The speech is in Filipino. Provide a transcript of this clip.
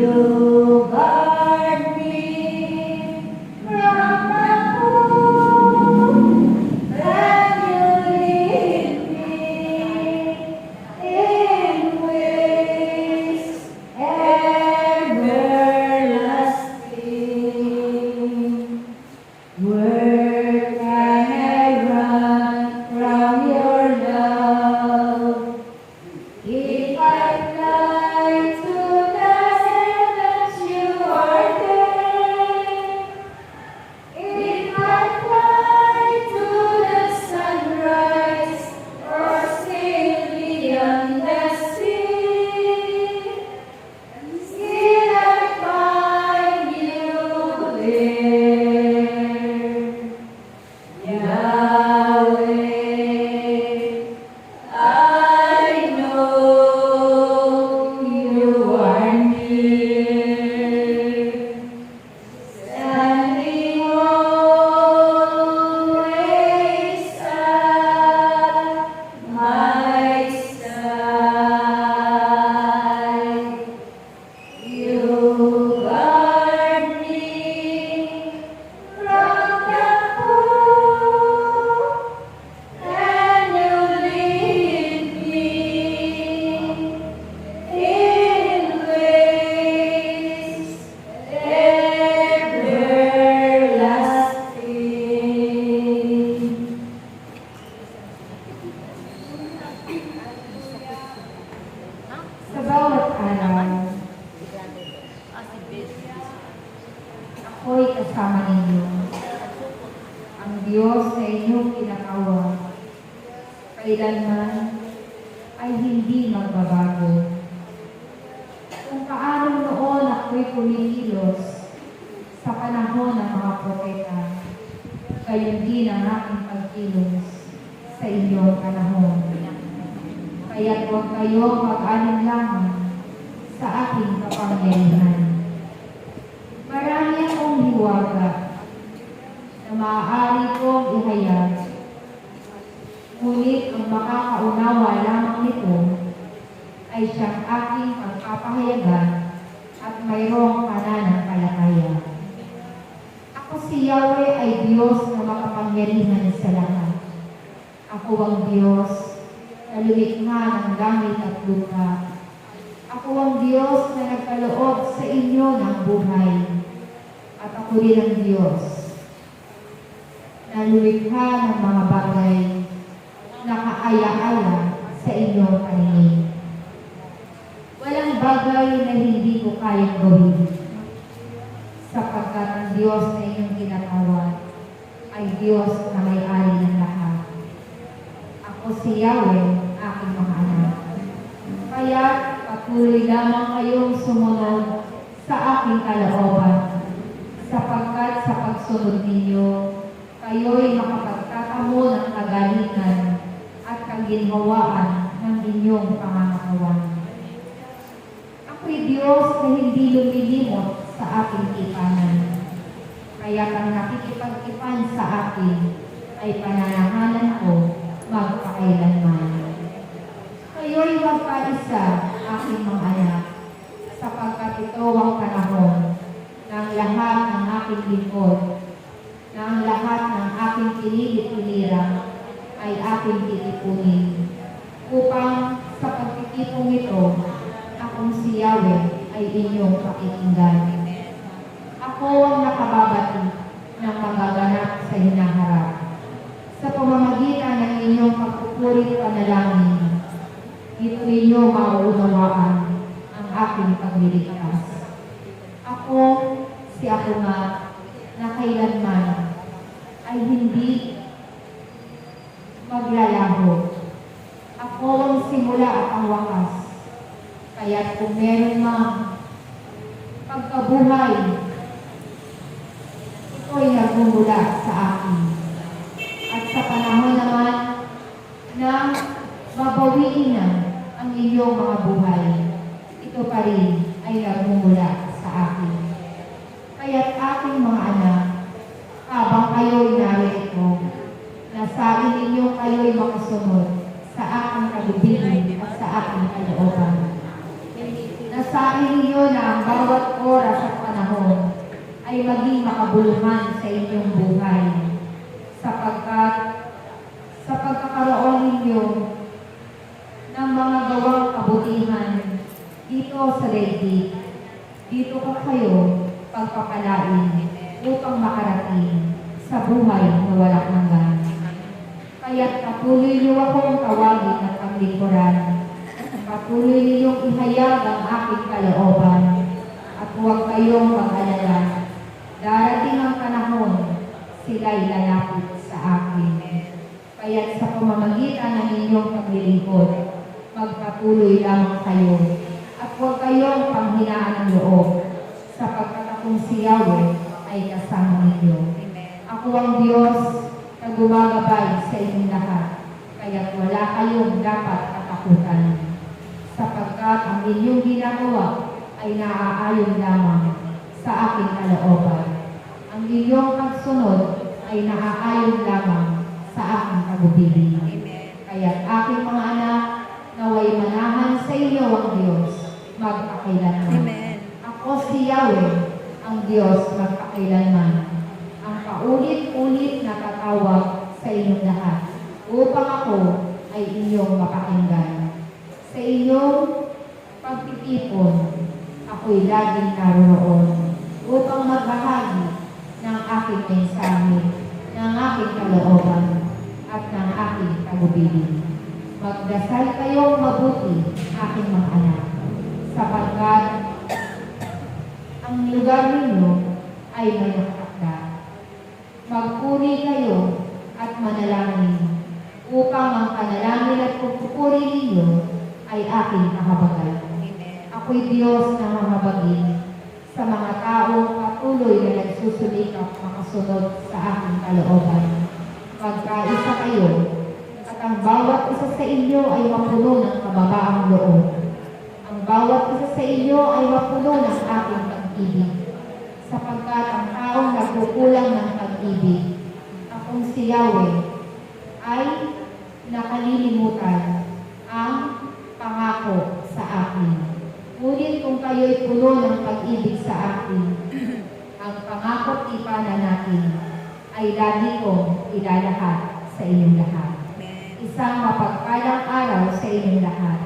You guard me from the fool, and you lead me in ways everlasting. Where can I run from your love? If I fly to the heavens, you are there. If I fly to the sunrise or sail beyond the sea, still I find you there. Yahweh, I know you are near, standing always at my side. You guard me from the fool, and you lead me in ways everlasting. Sa bawat araw, ako'y kasama ninyo. Ang Diyos na inyong kinakawan, kailanman ay hindi magbabago. Kung paano noon ako'y kumikilos sa panahon ng mga propeta, gayon din ang aking pagkilos sa inyong panahon. Kaya't huwag kayong mag-alinlangan sa aking kapangyarihan. Marami akong hiwaga na maaari kong ihayag, ngunit ang makakaunawa lamang nito ay siyang aking pagpapahayagan at mayroong pananampalataya. Ako si Yahweh ay Diyos na makapangyarihan sa lahat. Ako ang Diyos na lumikha ng langit at lupa. Ako ang Diyos na nagkaloob sa inyo ng buhay. At ako rin ang Diyos na lumikha ng mga bagay na kaaya-aya sa inyong paningin. Walang bagay na hindi ko kayang gawin, sapagkat ang Diyos na inyong ginagawa ay Diyos na may-ari ng lahat. Ako si Yahweh, aking mga anak. Kaya patuloy lamang kayong sumunod sa aking kalooban, sapagkat sa pagsunod ninyo, kayo'y makapagtatamo ng kagalingan at kaginhawaan ng inyong pangangakawan. Ako'y Diyos na hindi lumilimot sa aking tipanan. Kaya kang nakikipag-ipan sa akin ay pananahanan ko magpakailanman. Kayo'y magkaisa, aking mga anak, sapagkat ito ang panahon ng lahat ng aking lingkod, na ang lahat ng aking pinilit-pilira ay aking titipunin, upang sa pagtitipong ito, akong si Yahweh ay inyong pakikinggan. Ako ang nakababati ng magaganap sa hinaharap. Sa pamamagitan ng inyong pagpupuri panalangin, dito ninyo mauunawaan ang aking pagliligtas. Ako, si ako nga, na kailanman ay hindi maglalaho. Ako ang simula at ang wakas. Kaya't kung meron mang pagkabuhay, ito'y nagmumula sa akin. At sa panahon naman na babawiin na ang inyong mga buhay, ito pa rin ay nagmumula sa akin. Kaya't aking mga anak, habang kayo'y narito, nasabi ninyong kayo'y makasunod sa aking kalubingin at sa aking kalooban. Nasabi ninyo na ang bawat oras at panahon ay maging makabuluhan sa inyong buhay, sapagkat sa pagkakaroon ninyo ng mga gawang kabutihan dito sa daigdig, dito ko kayo pagpapalain upang makarating sa buhay na walang hanggan. Kaya't patuloy niyo akong tawagin at paglingkuran. Patuloy niyong ihayag ang aking kalooban at huwag kayong mag-alala. Darating ang panahon, sila'y lalapit sa akin. Kaya't sa pamamagitan ng inyong paglilingkod, magpatuloy lamang kayo at huwag kayong panghinaan ng loob sapagkat akong si Yahweh ay kasama ninyo. Ako ang Diyos na gumagabay sa inyong lahat, kaya't wala kayong dapat katakutan, sapagkat ang inyong ginagawa ay naaayon lamang sa aking kalooban. Ang inyong pagsunod ay naaayon lamang sa aking pag-ibig. Kaya't aking mga anak, naway manahan sa inyo ang Diyos magpakailanman. Ako si Yahweh, ang Diyos magpakailanman, ang paulit-ulit na tatawag sa inyong lahat, upang ako ay inyong mapakinggan. Sa inyong pagtitipon, ako'y laging naroon upang magbahagi ng aking mensahe, ng aking kalooban, at ng aking pag-ibig. Magdasal kayong mabuti, aking mga anak, sapagkat ang lugar ninyo ay may nakatakda. Magpuri kayo at manalangin, upang ang panalangin at pagpupuri ninyo ay aking kahabagan. Ako'y Diyos na mahabagin sa mga taong patuloy na nagsusulikap makasunod sa aking kalooban. Magkaisa kayo, at ang bawat isa sa inyo ay mapuno ng kababaang loob. Ang bawat isa sa inyo ay mapuno ng aking pag-ibig, sapagkat ang taong nagkukulang ng pag-ibig, akong si Yahweh, ay nakalilimutan ang pangako sa akin. Ngunit kung kayo'y puno ng pag-ibig sa akin, ang pangako ipanan natin ay lagi kong ilalahad sa inyong lahat. Isang mapagpalang araw sa inyong lahat.